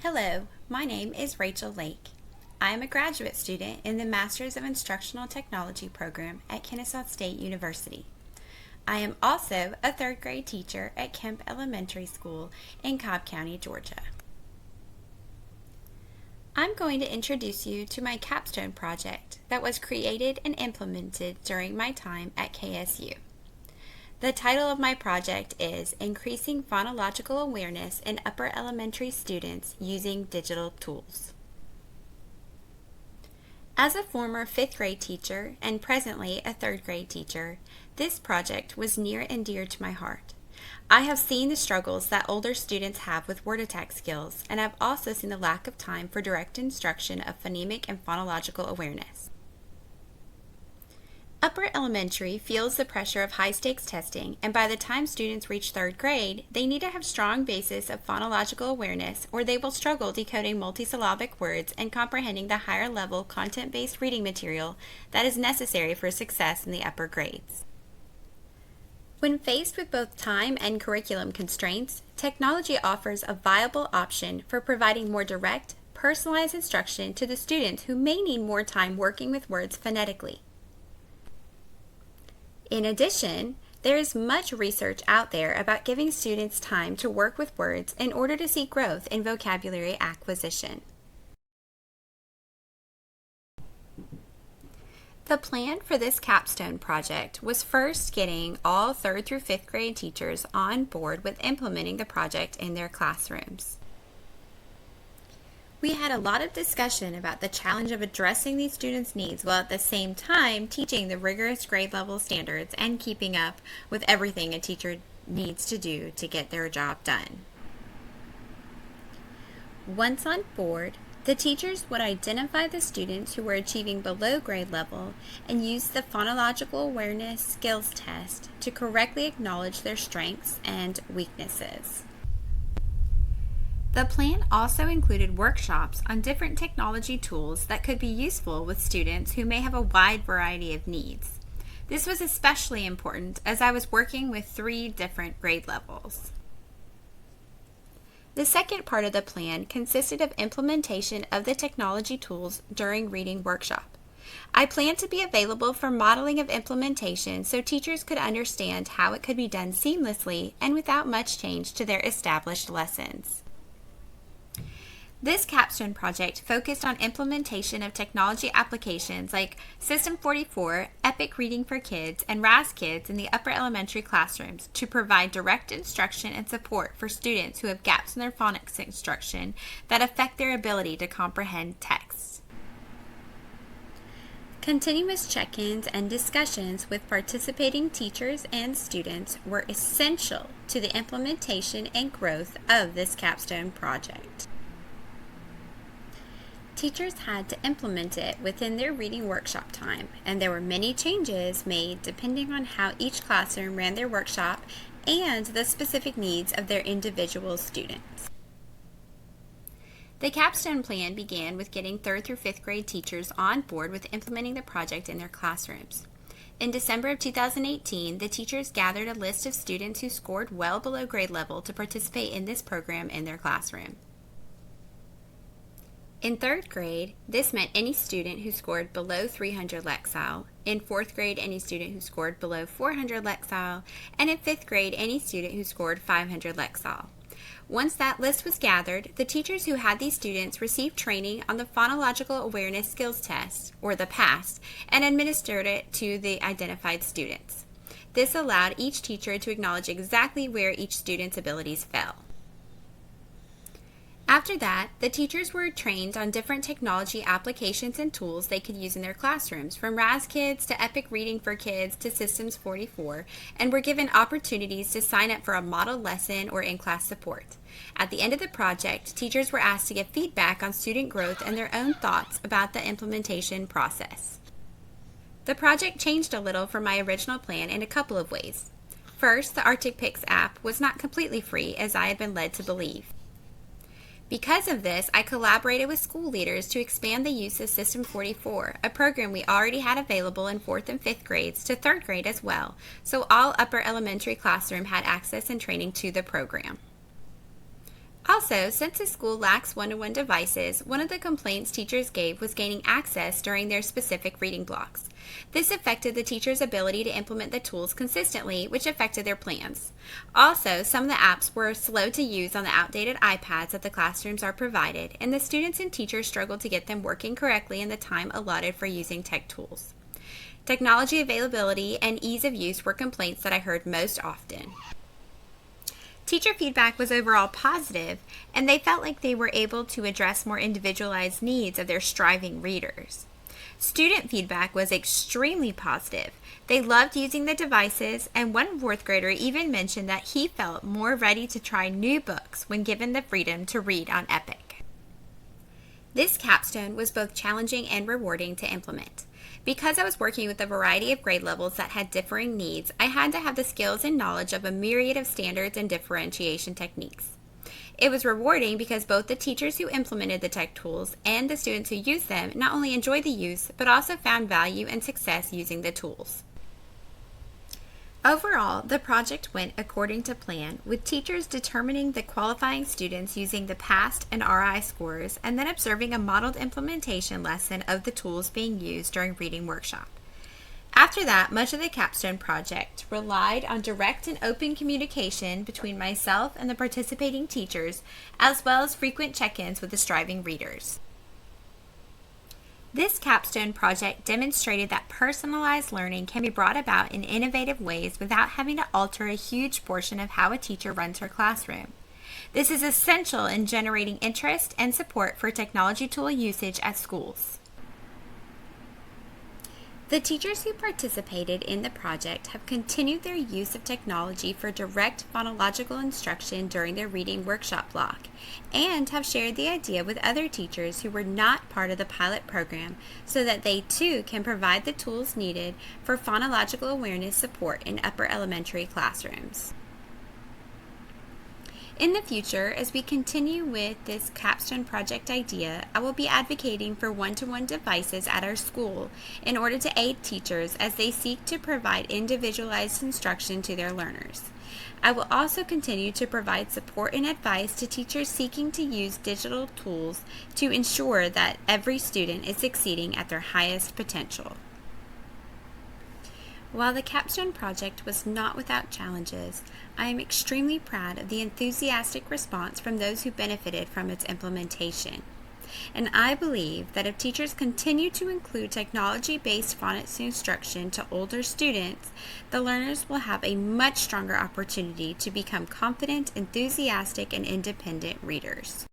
Hello, my name is Rachel Lake. I am a graduate student in the Masters of Instructional Technology program at Kennesaw State University. I am also a third grade teacher at Kemp Elementary School in Cobb County, Georgia. I'm going to introduce you to my Capstone project that was created and implemented during my time at KSU. The title of my project is Increasing Phonological Awareness in Upper Elementary Students Using Digital Tools. As a former 5th grade teacher and presently a 3rd grade teacher, this project was near and dear to my heart. I have seen the struggles that older students have with word attack skills, and I've also seen the lack of time for direct instruction of phonemic and phonological awareness. Upper elementary feels the pressure of high-stakes testing, and by the time students reach 3rd grade, they need to have strong basis of phonological awareness or they will struggle decoding multisyllabic words and comprehending the higher-level content-based reading material that is necessary for success in the upper grades. When faced with both time and curriculum constraints, technology offers a viable option for providing more direct, personalized instruction to the students who may need more time working with words phonetically. In addition, there is much research out there about giving students time to work with words in order to see growth in vocabulary acquisition. The plan for this capstone project was first getting all 3rd through 5th grade teachers on board with implementing the project in their classrooms. We had a lot of discussion about the challenge of addressing these students' needs while at the same time teaching the rigorous grade level standards and keeping up with everything a teacher needs to do to get their job done. Once on board, the teachers would identify the students who were achieving below grade level and use the phonological awareness skills test to correctly acknowledge their strengths and weaknesses. The plan also included workshops on different technology tools that could be useful with students who may have a wide variety of needs. This was especially important as I was working with 3 different grade levels. The second part of the plan consisted of implementation of the technology tools during reading workshop. I planned to be available for modeling of implementation so teachers could understand how it could be done seamlessly and without much change to their established lessons. This capstone project focused on implementation of technology applications like System 44, EPIC Reading for Kids, and RAS Kids in the upper elementary classrooms to provide direct instruction and support for students who have gaps in their phonics instruction that affect their ability to comprehend text. Continuous check-ins and discussions with participating teachers and students were essential to the implementation and growth of this capstone project. Teachers had to implement it within their reading workshop time, and there were many changes made depending on how each classroom ran their workshop and the specific needs of their individual students. The capstone plan began with getting 3rd through 5th grade teachers on board with implementing the project in their classrooms. In December of 2018, the teachers gathered a list of students who scored well below grade level to participate in this program in their classroom. In 3rd grade, this meant any student who scored below 300 Lexile, in 4th grade any student who scored below 400 Lexile, and in 5th grade any student who scored 500 Lexile. Once that list was gathered, the teachers who had these students received training on the Phonological Awareness Skills Test, or the PAST, and administered it to the identified students. This allowed each teacher to acknowledge exactly where each student's abilities fell. After that, the teachers were trained on different technology applications and tools they could use in their classrooms, from RAS Kids to EPIC Reading for Kids to Systems 44, and were given opportunities to sign up for a model lesson or in-class support. At the end of the project, teachers were asked to give feedback on student growth and their own thoughts about the implementation process. The project changed a little from my original plan in a couple of ways. First, the ITEC app was not completely free, as I had been led to believe. Because of this, I collaborated with school leaders to expand the use of System 44, a program we already had available in 4th and 5th grades, to 3rd grade as well, so all upper elementary classroom had access and training to the program. Also, since the school lacks one-to-one devices, one of the complaints teachers gave was gaining access during their specific reading blocks. This affected the teachers' ability to implement the tools consistently, which affected their plans. Also, some of the apps were slow to use on the outdated iPads that the classrooms are provided, and the students and teachers struggled to get them working correctly in the time allotted for using tech tools. Technology availability and ease of use were complaints that I heard most often. Teacher feedback was overall positive, and they felt like they were able to address more individualized needs of their striving readers. Student feedback was extremely positive. They loved using the devices, and one fourth grader even mentioned that he felt more ready to try new books when given the freedom to read on ITEC. This capstone was both challenging and rewarding to implement. Because I was working with a variety of grade levels that had differing needs, I had to have the skills and knowledge of a myriad of standards and differentiation techniques. It was rewarding because both the teachers who implemented the tech tools and the students who used them not only enjoyed the use, but also found value and success using the tools. Overall, the project went according to plan, with teachers determining the qualifying students using the PAST and RI scores, and then observing a modeled implementation lesson of the tools being used during reading workshop. After that, much of the Capstone project relied on direct and open communication between myself and the participating teachers, as well as frequent check-ins with the striving readers. This capstone project demonstrated that personalized learning can be brought about in innovative ways without having to alter a huge portion of how a teacher runs her classroom. This is essential in generating interest and support for technology tool usage at schools. The teachers who participated in the project have continued their use of technology for direct phonological instruction during their reading workshop block, and have shared the idea with other teachers who were not part of the pilot program so that they too can provide the tools needed for phonological awareness support in upper elementary classrooms. In the future, as we continue with this capstone project idea, I will be advocating for one-to-one devices at our school in order to aid teachers as they seek to provide individualized instruction to their learners. I will also continue to provide support and advice to teachers seeking to use digital tools to ensure that every student is succeeding at their highest potential. While the Capstone project was not without challenges, I am extremely proud of the enthusiastic response from those who benefited from its implementation. And I believe that if teachers continue to include technology-based phonics instruction to older students, the learners will have a much stronger opportunity to become confident, enthusiastic, and independent readers.